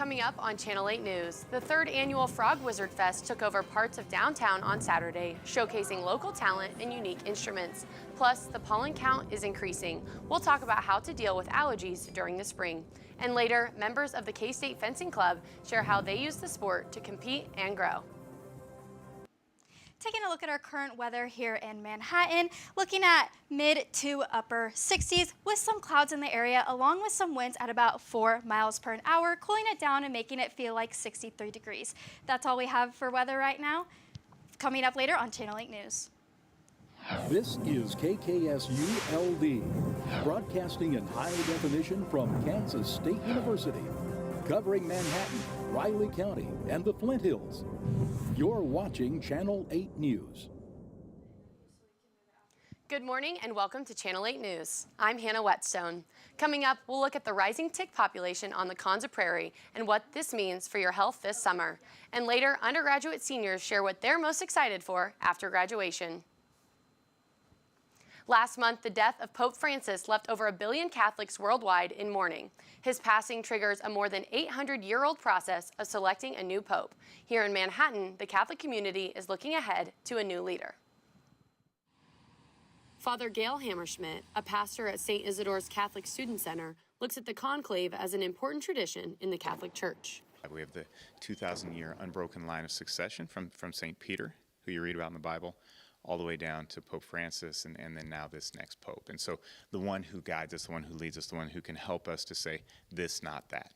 Coming up on Channel 8 News, the third annual Frog Wizard Fest took over parts of downtown on Saturday, showcasing local talent and unique instruments. Plus, the pollen count is increasing. We'll talk about how to deal with allergies during the spring. And later, members of the K-State Fencing Club share how they use the sport to compete and grow. Taking a look at our current weather here in Manhattan, looking at mid to upper 60s with some clouds in the area, along with some winds at about 4 miles per hour, cooling it down and making it feel like 63 degrees. That's all we have for weather right now. Coming up later on Channel 8 News. This is KKSU-LD, broadcasting in high definition from Kansas State University, covering Manhattan, Riley County, and the Flint Hills. You're watching Channel 8 News. Good morning and welcome to Channel 8 News. I'm Hannah Whetstone. Coming up, we'll look at the rising tick population on the Konza Prairie and what this means for your health this summer. And later, undergraduate seniors share what they're most excited for after graduation. Last month, the death of Pope Francis left over 1 billion Catholics worldwide in mourning. His passing triggers a more than 800-year-old process of selecting a new pope. Here in Manhattan, the Catholic community is looking ahead to a new leader. Father Gail Hammerschmidt, a pastor at St. Isidore's Catholic Student Center, looks at the conclave as an important tradition in the Catholic Church. We have the 2,000-year unbroken line of succession from St. Peter, who you read about in the Bible, all the way down to Pope Francis and then now this next Pope. And so the one who guides us, the one who leads us, the one who can help us to say this, not that.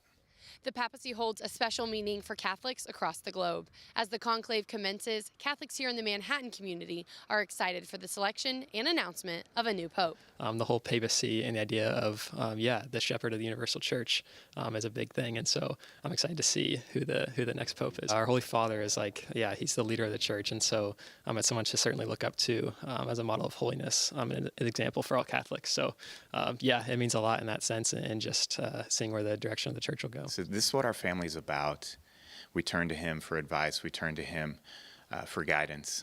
The papacy holds a special meaning for Catholics across the globe. As the conclave commences, Catholics here in the Manhattan community are excited for the selection and announcement of a new pope. The whole papacy and the idea of, the shepherd of the universal church is a big thing. And so I'm excited to see who the next pope is. Our Holy Father is he's the leader of the church. And so it's someone to certainly look up to as a model of holiness and an example for all Catholics. So it means a lot in that sense and just seeing where the direction of the church will go. So this is what our family's about. We turn to him for advice. We turn to him for guidance,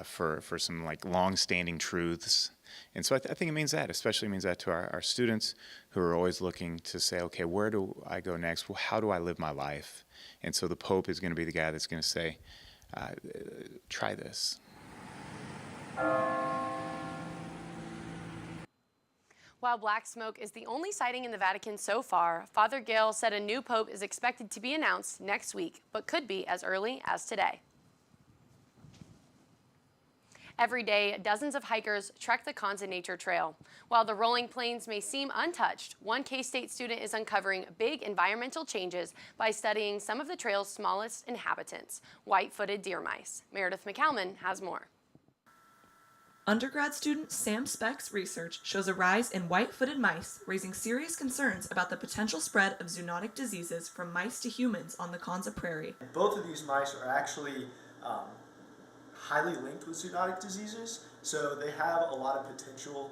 for some long-standing truths. And so I think it means that, especially means that to our students who are always looking to say, okay, where do I go next? Well, how do I live my life? And so the Pope is going to be the guy that's going to say, try this. While black smoke is the only sighting in the Vatican so far, Father Gail said a new pope is expected to be announced next week, but could be as early as today. Every day, dozens of hikers trek the Konza Nature Trail. While the rolling plains may seem untouched, one K-State student is uncovering big environmental changes by studying some of the trail's smallest inhabitants, white-footed deer mice. Meredith McCalman has more. Undergrad student Sam Speck's research shows a rise in white-footed mice, raising serious concerns about the potential spread of zoonotic diseases from mice to humans on the Konza Prairie. Both of these mice are actually highly linked with zoonotic diseases, so they have a lot of potential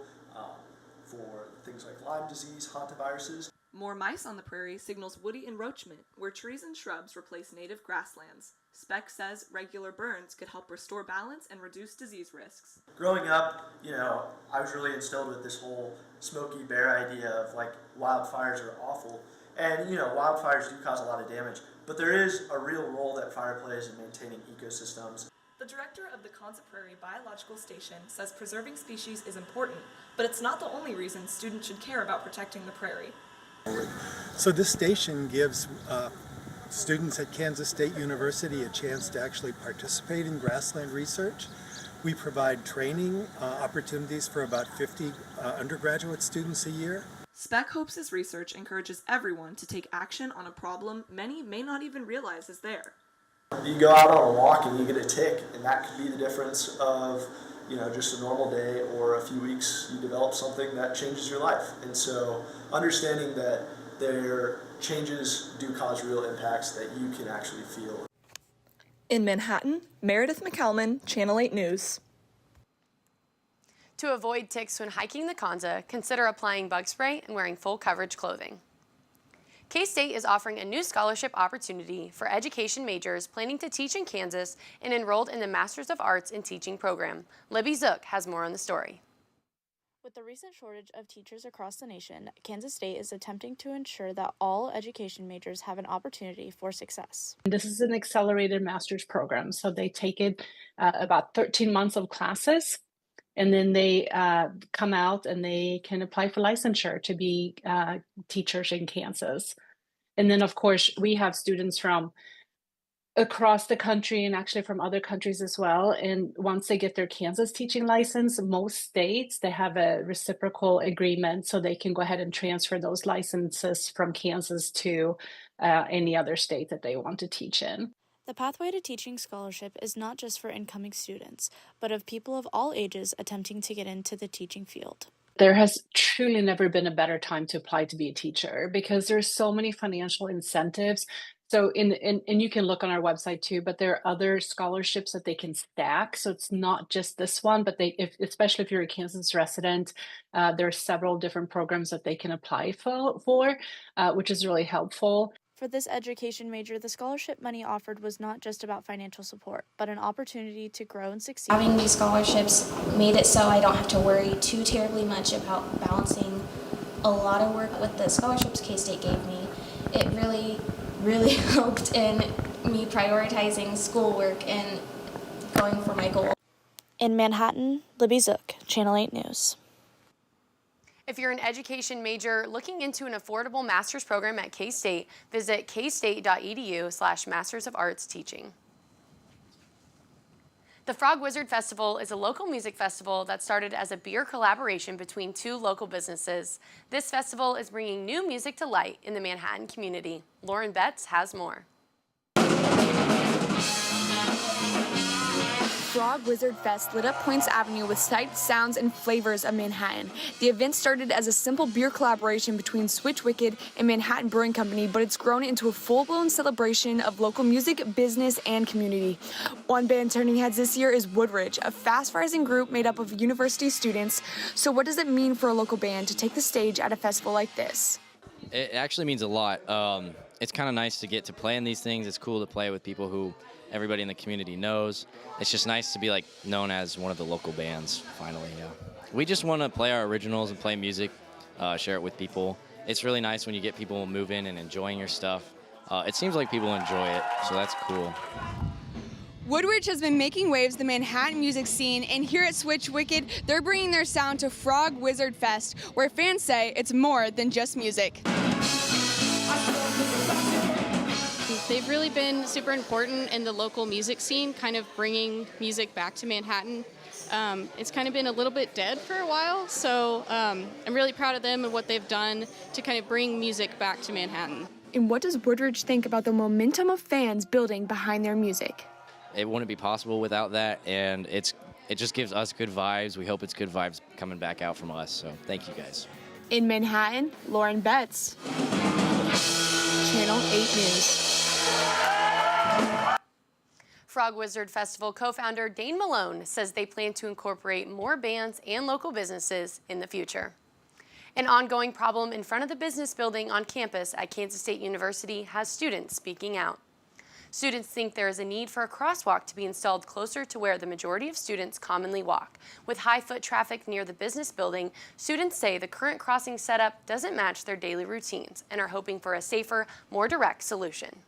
for things like Lyme disease, hantaviruses. More mice on the prairie signals woody enroachment, where trees and shrubs replace native grasslands. Speck says regular burns could help restore balance and reduce disease risks. Growing up, I was really instilled with this whole Smokey Bear idea of wildfires are awful. And wildfires do cause a lot of damage, but there is a real role that fire plays in maintaining ecosystems. The director of the Konza Prairie Biological Station says preserving species is important, but it's not the only reason students should care about protecting the prairie. So this station gives students at Kansas State University a chance to actually participate in grassland research. We provide training opportunities for about 50 undergraduate students a year. Speck hopes his research encourages everyone to take action on a problem many may not even realize is there. You go out on a walk and you get a tick, and that could be the difference of just a normal day or a few weeks. You develop something that changes your life. And so understanding that their changes do cause real impacts that you can actually feel. In Manhattan, Meredith McCalman, Channel 8 News. To avoid ticks when hiking the Konza, consider applying bug spray and wearing full coverage clothing. K-State is offering a new scholarship opportunity for education majors planning to teach in Kansas and enrolled in the Masters of Arts in Teaching program. Libby Zook has more on the story. With the recent shortage of teachers across the nation, Kansas State is attempting to ensure that all education majors have an opportunity for success. This is an accelerated master's program, so they take it about 13 months of classes, and then they come out and they can apply for licensure to be teachers in Kansas. And then, of course, we have students from across the country and actually from other countries as well. And once they get their Kansas teaching license, most states, they have a reciprocal agreement so they can go ahead and transfer those licenses from Kansas to any other state that they want to teach in. The Pathway to Teaching Scholarship is not just for incoming students, but of people of all ages attempting to get into the teaching field. There has truly never been a better time to apply to be a teacher because there's so many financial incentives. So and you can look on our website too, but there are other scholarships that they can stack. So it's not just this one, but especially if you're a Kansas resident, there are several different programs that they can apply for, which is really helpful. For this education major, the scholarship money offered was not just about financial support, but an opportunity to grow and succeed. Having these scholarships made it so I don't have to worry too terribly much about balancing a lot of work. With the scholarships K-State gave me, it really helped in me prioritizing schoolwork and going for my goal. In Manhattan, Libby Zook, Channel 8 News. If you're an education major looking into an affordable master's program at K-State, visit kstate.edu/Masters of Arts Teaching. The Frog Wizard Festival is a local music festival that started as a beer collaboration between two local businesses. This festival is bringing new music to light in the Manhattan community. Lauren Betts has more. Frog Wizard Fest lit up Points Avenue with sights, sounds, and flavors of Manhattan. The event started as a simple beer collaboration between Switch Wicked and Manhattan Brewing Company, but it's grown into a full-blown celebration of local music, business, and community. One band turning heads this year is Woodridge, a fast-rising group made up of university students. So what does it mean for a local band to take the stage at a festival like this? It actually means a lot. It's kind of nice to get to play in these things. It's cool to play with people who everybody in the community knows. It's just nice to be known as one of the local bands, finally, yeah. We just want to play our originals and play music, share it with people. It's really nice when you get people moving and enjoying your stuff. It seems like people enjoy it, so that's cool. Woodridge has been making waves in the Manhattan music scene, and here at Switch Wicked, they're bringing their sound to Frog Wizard Fest, where fans say it's more than just music. They've really been super important in the local music scene, kind of bringing music back to Manhattan. It's kind of been a little bit dead for a while, so I'm really proud of them and what they've done to kind of bring music back to Manhattan. And what does Woodridge think about the momentum of fans building behind their music? It wouldn't be possible without that, and it just gives us good vibes. We hope it's good vibes coming back out from us, so thank you guys. In Manhattan, Lauren Betts, Channel 8 News. Frog Wizard Festival co-founder Dane Malone says they plan to incorporate more bands and local businesses in the future. An ongoing problem in front of the business building on campus at Kansas State University has students speaking out. Students think there is a need for a crosswalk to be installed closer to where the majority of students commonly walk. With high foot traffic near the business building, students say the current crossing setup doesn't match their daily routines and are hoping for a safer, more direct solution.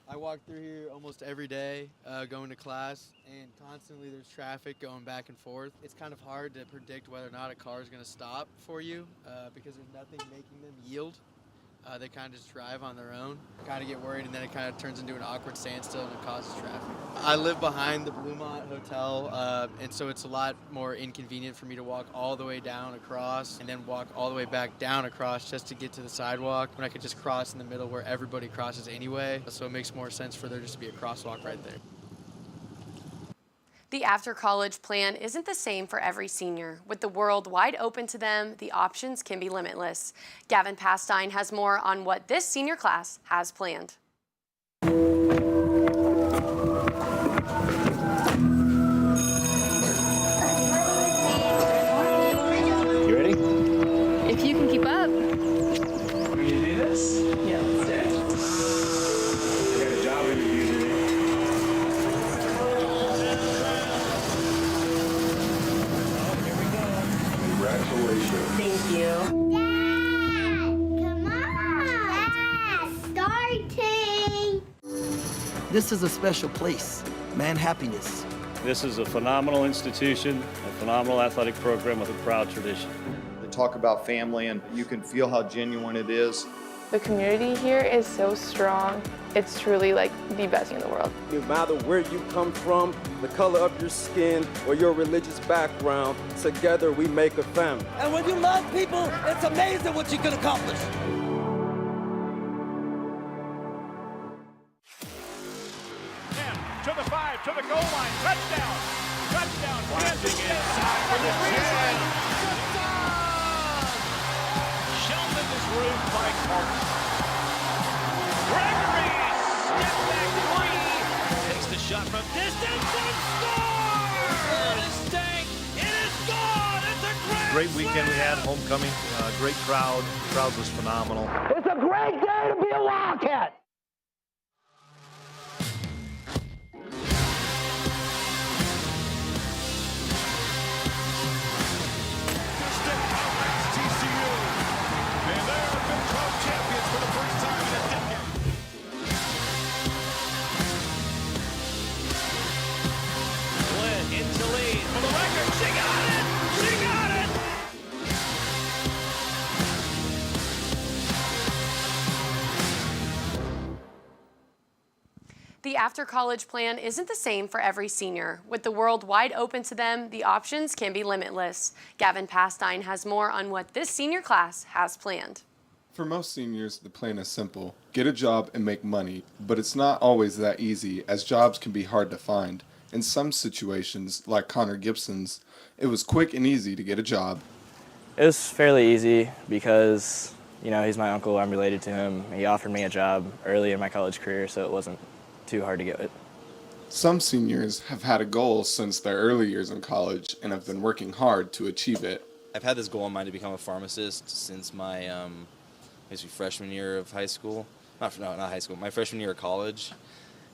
I walk through here almost every day going to class, and constantly there's traffic going back and forth. It's kind of hard to predict whether or not a car is going to stop for you because there's nothing making them yield. They kind of just drive on their own, kind of get worried, and then it kind of turns into an awkward standstill and it causes traffic. I live behind the Bluemont Hotel, and so it's a lot more inconvenient for me to walk all the way down across and then walk all the way back down across just to get to the sidewalk when I could just cross in the middle where everybody crosses anyway. So it makes more sense for there just to be a crosswalk right there. The after-college plan isn't the same for every senior. With the world wide open to them, the options can be limitless. Gavin Pastine has more on what this senior class has planned. You ready? If you can keep up. Can you do this? Yeah, let's do it. I got a job interview today. Ready? This is a special place, Manhappiness. This is a phenomenal institution, a phenomenal athletic program with a proud tradition. They talk about family, and you can feel how genuine it is. The community here is so strong. It's truly like the best in the world. No matter where you come from, the color of your skin, or your religious background, together we make a family. And when you love people, it's amazing what you can accomplish. To the 5, to the goal line, touchdown! Touchdown! Blasting inside for the 10! Sheldon is roofed by Carter. Gregory, step back three, takes the shot from distance and scores! It is stank, it is gone, it's a great weekend we had, homecoming, great crowd. The crowd was phenomenal. It's a great day to be a Wildcat! The after-college plan isn't the same for every senior. With the world wide open to them, the options can be limitless. Gavin Pastine has more on what this senior class has planned. For most seniors, the plan is simple. Get a job and make money, but it's not always that easy, as jobs can be hard to find. In some situations, like Connor Gibson's, it was quick and easy to get a job. It was fairly easy because, he's my uncle, I'm related to him. He offered me a job early in my college career, so it wasn't too hard to get it. Some seniors have had a goal since their early years in college and have been working hard to achieve it. I've had this goal in mind to become a pharmacist since my freshman year of high school. Not high school, my freshman year of college.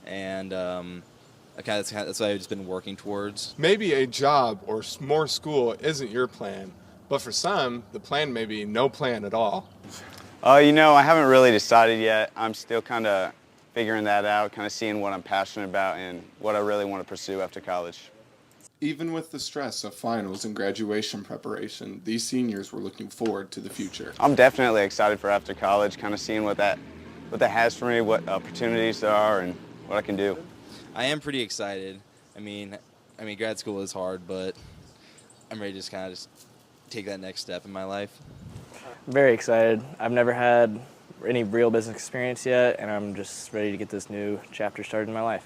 And that's what I've just been working towards. Maybe a job or more school isn't your plan, but for some, the plan may be no plan at all. I haven't really decided yet. I'm still kind of figuring that out, kind of seeing what I'm passionate about and what I really want to pursue after college. Even with the stress of finals and graduation preparation, these seniors were looking forward to the future. I'm definitely excited for after college, kind of seeing what that has for me, what opportunities there are, and what I can do. I am pretty excited. I mean, grad school is hard, but I'm ready to just kind of take that next step in my life. I'm very excited. I've never had any real business experience yet, and I'm just ready to get this new chapter started in my life.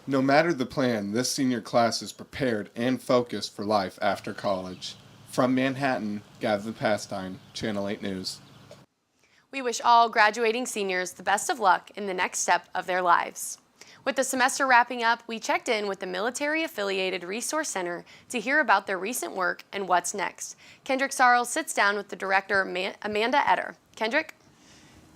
No matter the plan, this senior class is prepared and focused for life after college. From Manhattan, Gavin Pastine, Channel 8 News. We wish all graduating seniors the best of luck in the next step of their lives. With the semester wrapping up, we checked in with the Military Affiliated Resource Center to hear about their recent work and what's next. Kendrick Sarles sits down with the director, Amanda Etter. Kendrick?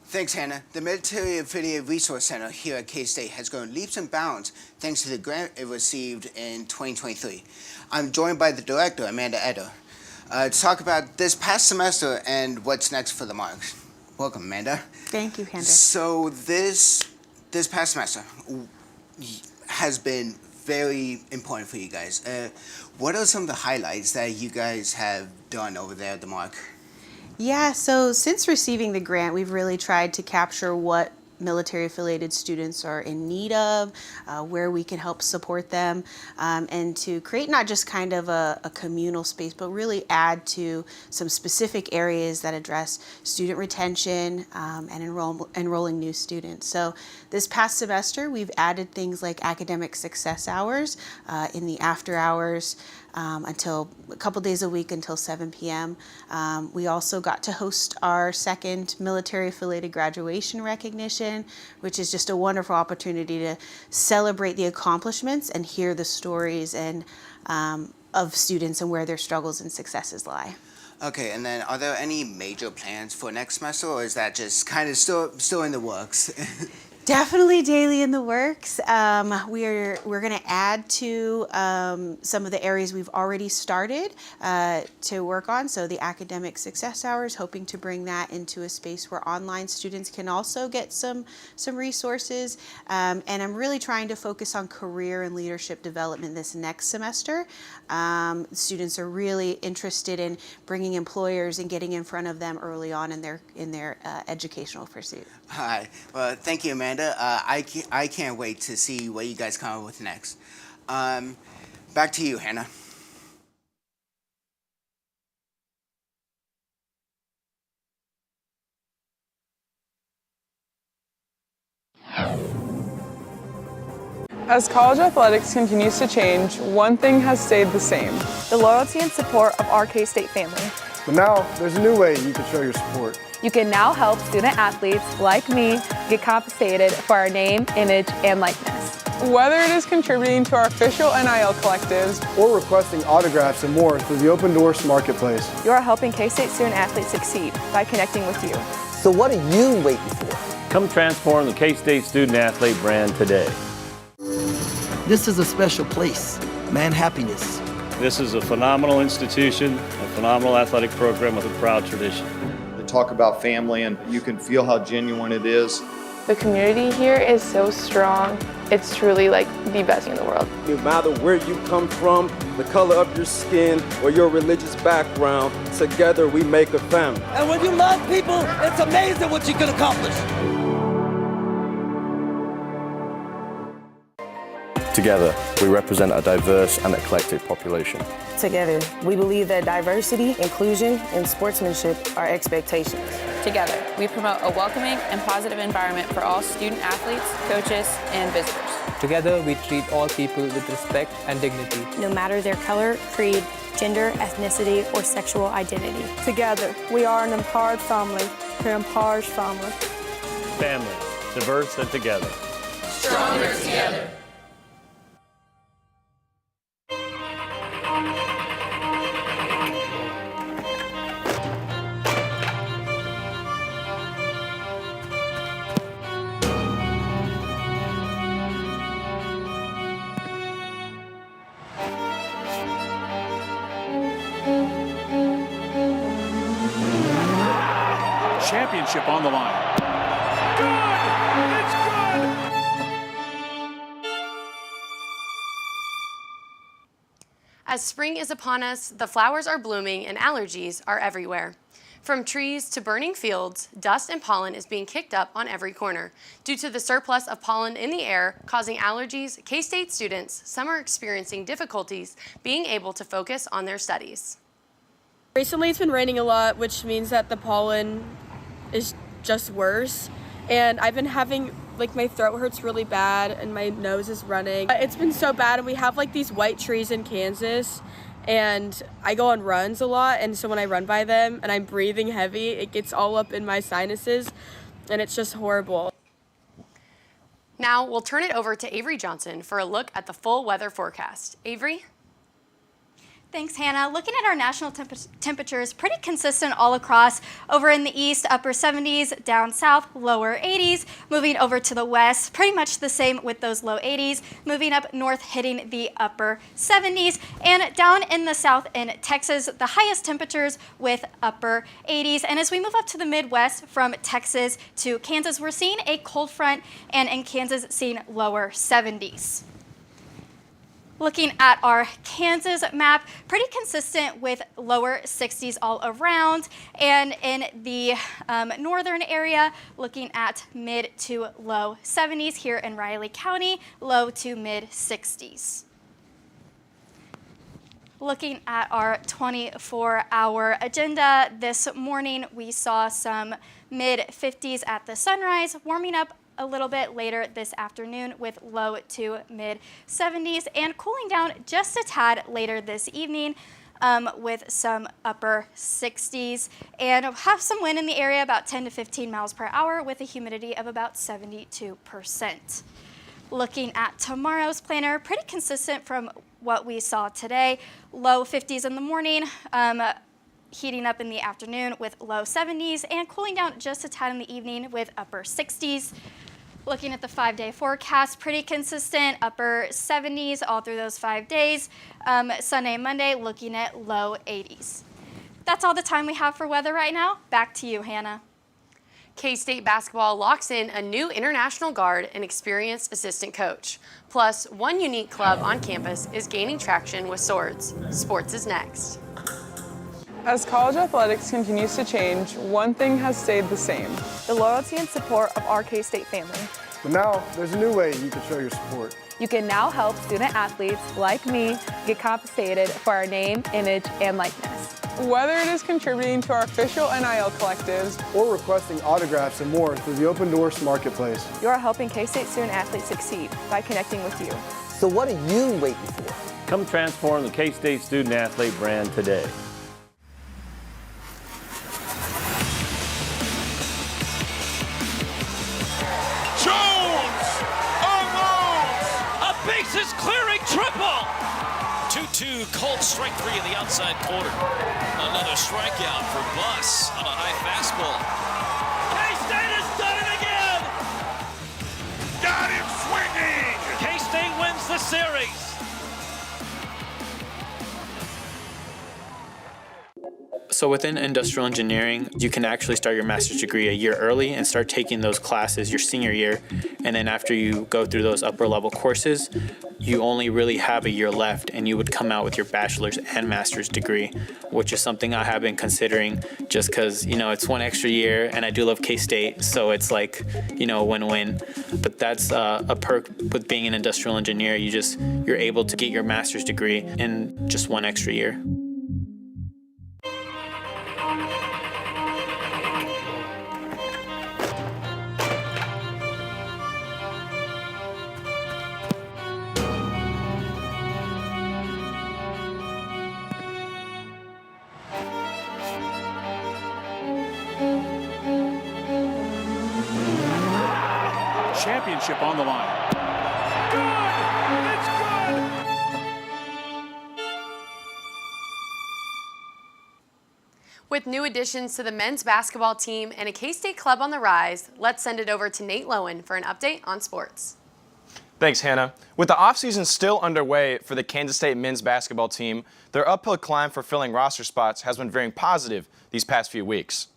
Thanks, Hannah. The Military Affiliated Resource Center here at K-State has grown leaps and bounds thanks to the grant it received in 2023. I'm joined by the director, Amanda Etter, to talk about this past semester and what's next for the Marks. Welcome, Amanda. Thank you, Kendrick. So this past semester has been very important for you guys. What are some of the highlights that you guys have done over there at the Mark? Yeah, so since receiving the grant, we've really tried to capture what military-affiliated students are in need of, where we can help support them, and to create not just kind of a communal space, but really add to some specific areas that address student retention and enrolling new students. So this past semester, we've added things like academic success hours in the after hours, until a couple days a week until 7 p.m. We also got to host our second military-affiliated graduation recognition, which is just a wonderful opportunity to celebrate the accomplishments and hear the stories and of students and where their struggles and successes lie. Okay, and then are there any major plans for next semester, or is that just kind of still in the works? Definitely daily in the works. We're going to add to some of the areas we've already started to work on. So the academic success hours, hoping to bring that into a space where online students can also get some resources. And I'm really trying to focus on career and leadership development this next semester. Students are really interested in bringing employers and getting in front of them early on in their educational pursuit. Hi. Well, thank you, Amanda. I can't wait to see what you guys come up with next. Back to you, Hannah. As college athletics continues to change, one thing has stayed the same. The loyalty and support of our K-State family. But now, there's a new way you can show your support. You can now help student athletes like me get compensated for our name, image, and likeness. Whether it is contributing to our official NIL collectives or requesting autographs and more through the Open Doors Marketplace, you are helping K-State student athletes succeed by connecting with you. So what are you waiting for? Come transform the K-State student athlete brand today. This is a special place, Man Happiness. This is a phenomenal institution, a phenomenal athletic program with a proud tradition. They talk about family, and you can feel how genuine it is. The community here is so strong. It's truly like the best in the world. No matter where you come from, the color of your skin, or your religious background, together we make a family. And when you love people, it's amazing what you can accomplish. Together, we represent a diverse and eclectic population. Together, we believe that diversity, inclusion, and sportsmanship are expectations. Together, we promote a welcoming and positive environment for all student athletes, coaches, and visitors. Together, we treat all people with respect and dignity. No matter their color, creed, gender, ethnicity, or sexual identity. Together, we are an empowered family who empowers family. Family, diverse and together. Stronger together. Championship on the line. Good! It's good! As spring is upon us, the flowers are blooming and allergies are everywhere. From trees to burning fields, dust and pollen is being kicked up on every corner. Due to the surplus of pollen in the air causing allergies, K-State students, some are experiencing difficulties being able to focus on their studies. Recently it's been raining a lot, which means that the pollen is just worse. And I've been having, my throat hurts really bad and my nose is running. It's been so bad, and we have these white trees in Kansas, and I go on runs a lot, and so when I run by them and I'm breathing heavy, it gets all up in my sinuses, and it's just horrible. Now we'll turn it over to Avery Johnson for a look at the full weather forecast. Avery? Thanks, Hannah. Looking at our national temperatures, pretty consistent all across. Over in the east, upper 70s, down south, lower 80s. Moving over to the west, pretty much the same with those low 80s. Moving up north, hitting the upper 70s. And down in the south in Texas, the highest temperatures with upper 80s. And as we move up to the Midwest from Texas to Kansas, we're seeing a cold front, and in Kansas, seeing lower 70s. Looking at our Kansas map, pretty consistent with lower 60s all around. And in the northern area, looking at mid to low 70s here in Riley County, low to mid 60s. Looking at our 24-hour agenda, this morning we saw some mid 50s at the sunrise, warming up a little bit later this afternoon with low to mid 70s, and cooling down just a tad later this evening with some upper 60s, and have some wind in the area about 10 to 15 miles per hour with a humidity of about 72%. Looking at tomorrow's planner, pretty consistent from what we saw today. Low 50s in the morning, heating up in the afternoon with low 70s, and cooling down just a tad in the evening with upper 60s. Looking at the 5-day forecast, pretty consistent, upper 70s all through those 5 days. Sunday and Monday, looking at low 80s. That's all the time we have for weather right now. Back to you, Hannah. K-State basketball locks in a new international guard and experienced assistant coach. Plus, one unique club on campus is gaining traction with Swords. Sports is next. As college athletics continues to change, one thing has stayed the same. The loyalty and support of our K-State family. But now, there's a new way you can show your support. You can now help student athletes like me get compensated for our name, image, and likeness. Whether it is contributing to our official NIL collectives or requesting autographs and more through the Open Doors Marketplace, you are helping K-State student athletes succeed by connecting with you. So what are you waiting for? Come transform the K-State student athlete brand today. Jones unloads a bases clearing triple. 2-2, Colts strike three in the outside corner. Another strikeout for Buss on a high fastball. K-State has done it again. Got him swinging. K-State wins the series. So within industrial engineering, you can actually start your master's degree a year early and start taking those classes your senior year. And then after you go through those upper level courses, you only really have a year left and you would come out with your bachelor's and master's degree, which is something I have been considering just because, you know, it's one extra year and I do love K-State. So it's like, you know, win-win. But that's a perk with being an industrial engineer. You're able to get your master's degree in just one extra year. Championship on the line. Good! It's good! With new additions to the men's basketball team and a K-State club on the rise, let's send it over to Nate Lowen for an update on sports. Thanks, Hannah. With the offseason still underway for the Kansas State men's basketball team, their uphill climb for filling roster spots has been very positive these past few weeks.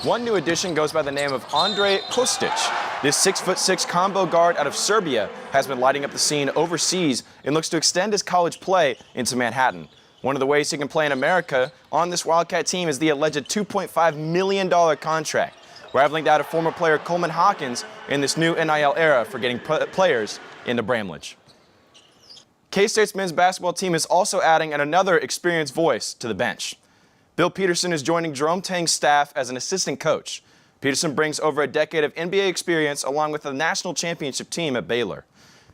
One new addition goes by the name of Andre Kostic. This 6'6" combo guard out of Serbia has been lighting up the scene overseas and looks to extend his college play into Manhattan. One of the ways he can play in America on this Wildcat team is the alleged $2.5 million contract, rivaling that of former player Coleman Hawkins in this new NIL era for getting players into Bramlage. K-State's men's basketball team is also adding another experienced voice to the bench. Bill Peterson is joining Jerome Tang's staff as an assistant coach. Peterson brings over a decade of NBA experience along with the national championship team at Baylor.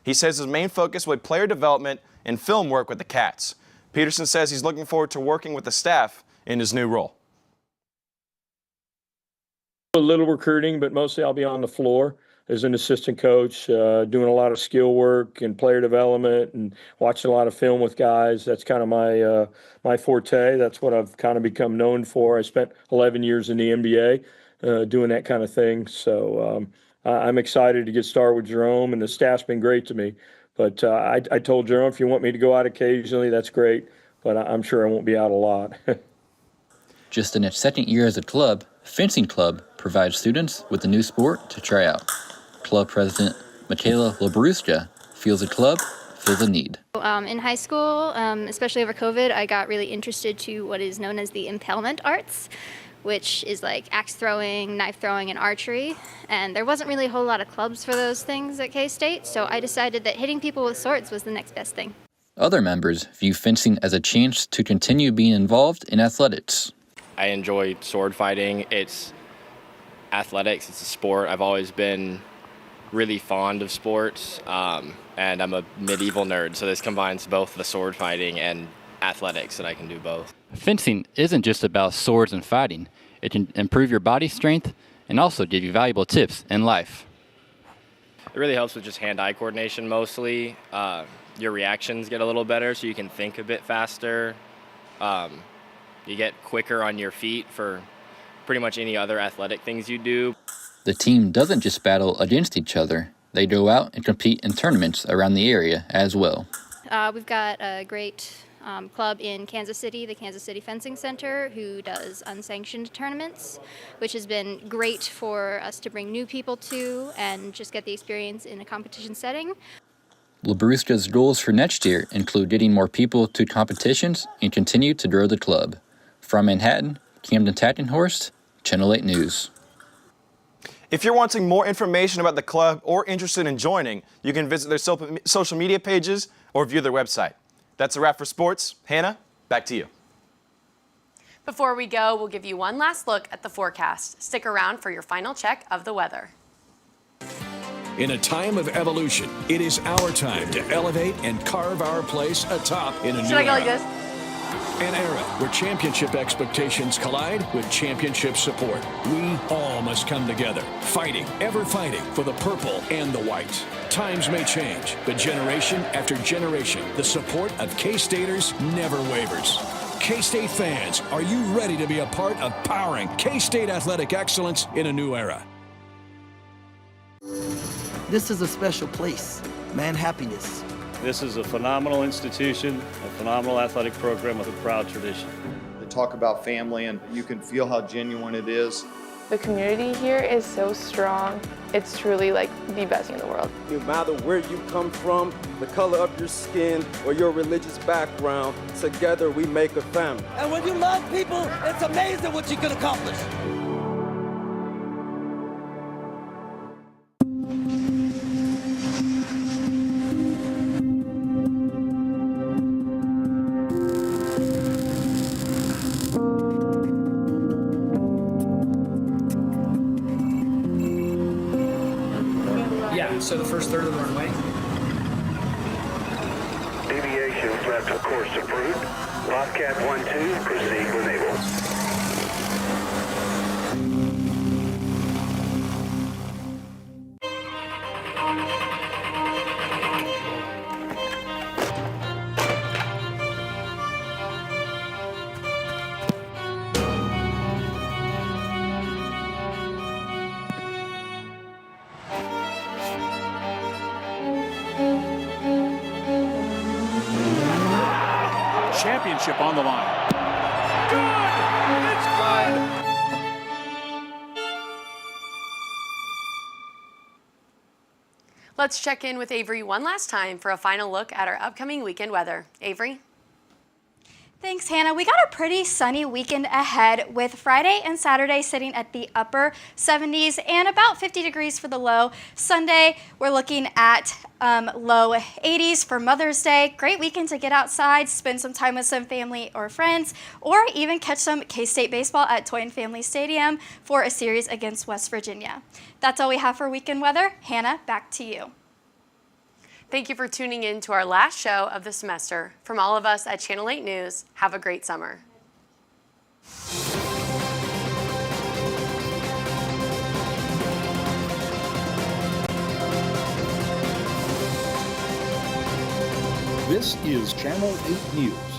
He says his main focus will be player development and film work with the Cats. Peterson says he's looking forward to working with the staff in his new role. A little recruiting, but mostly I'll be on the floor as an assistant coach, doing a lot of skill work and player development and watching a lot of film with guys. That's kind of my forte. That's what I've kind of become known for. I spent 11 years in the NBA doing that kind of thing. So I'm excited to get started with Jerome, and the staff's been great to me. But I told Jerome, if you want me to go out occasionally, that's great. But I'm sure I won't be out a lot. Just in its second year as a club, Fencing Club provides students with a new sport to try out. Club President Michaela Labruska feels the club fills a need. In high school, especially over COVID, I got really interested to what is known as the impalement arts, which is like axe throwing, knife throwing, and archery. And there wasn't really a whole lot of clubs for those things at K-State, so I decided that hitting people with swords was the next best thing. Other members view fencing as a chance to continue being involved in athletics. I enjoy sword fighting. It's athletics, it's a sport. I've always been really fond of sports, and I'm a medieval nerd, so this combines both the sword fighting and athletics, that I can do both. Fencing isn't just about swords and fighting. It can improve your body strength and also give you valuable tips in life. It really helps with just hand-eye coordination mostly. Your reactions get a little better, so you can think a bit faster. You get quicker on your feet for pretty much any other athletic things you do. The team doesn't just battle against each other, they go out and compete in tournaments around the area as well. We've got a great club in Kansas City, the Kansas City Fencing Center, who does unsanctioned tournaments, which has been great for us to bring new people to and just get the experience in a competition setting. Labrusca's goals for next year include getting more people to competitions and continue to grow the club. From Manhattan, Camden Tackenhorst, Channel 8 News. If you're wanting more information about the club or interested in joining, you can visit their social media pages or view their website. That's a wrap for sports. Hannah, back to you. Before we go, we'll give you one last look at the forecast. Stick around for your final check of the weather. In a time of evolution, it is our time to elevate and carve our place atop in a new Should I go era. like this? An era where championship expectations collide with championship support. We all must come together, fighting, ever fighting for the purple and the white. Times may change, but generation after generation, the support of K-Staters never wavers. K-State fans, are you ready to be a part of powering K-State athletic excellence in a new era? This is a special place. Man happiness. This is a phenomenal institution, a phenomenal athletic program with a proud tradition. They talk about family, and you can feel how genuine it is. The community here is so strong. It's truly like the best thing in the world. No matter where you come from, the color of your skin, or your religious background, together we make a family. And when you love people, it's amazing what you can accomplish. So the first third of the runway. Deviations left of course approved. Bobcat 1-2, proceed when able. Championship on the line. Good! It's good! Let's check in with Avery one last time for a final look at our upcoming weekend weather. Avery? Thanks, Hannah. We got a pretty sunny weekend ahead with Friday and Saturday sitting at the upper 70s and about 50 degrees for the low. Sunday, we're looking at low 80s for Mother's Day. Great weekend to get outside, spend some time with some family or friends, or even catch some K-State baseball at Toy and Family Stadium for a series against West Virginia. That's all we have for weekend weather. Hannah, back to you. Thank you for tuning in to our last show of the semester. From all of us at Channel 8 News, have a great summer. This is Channel 8 News.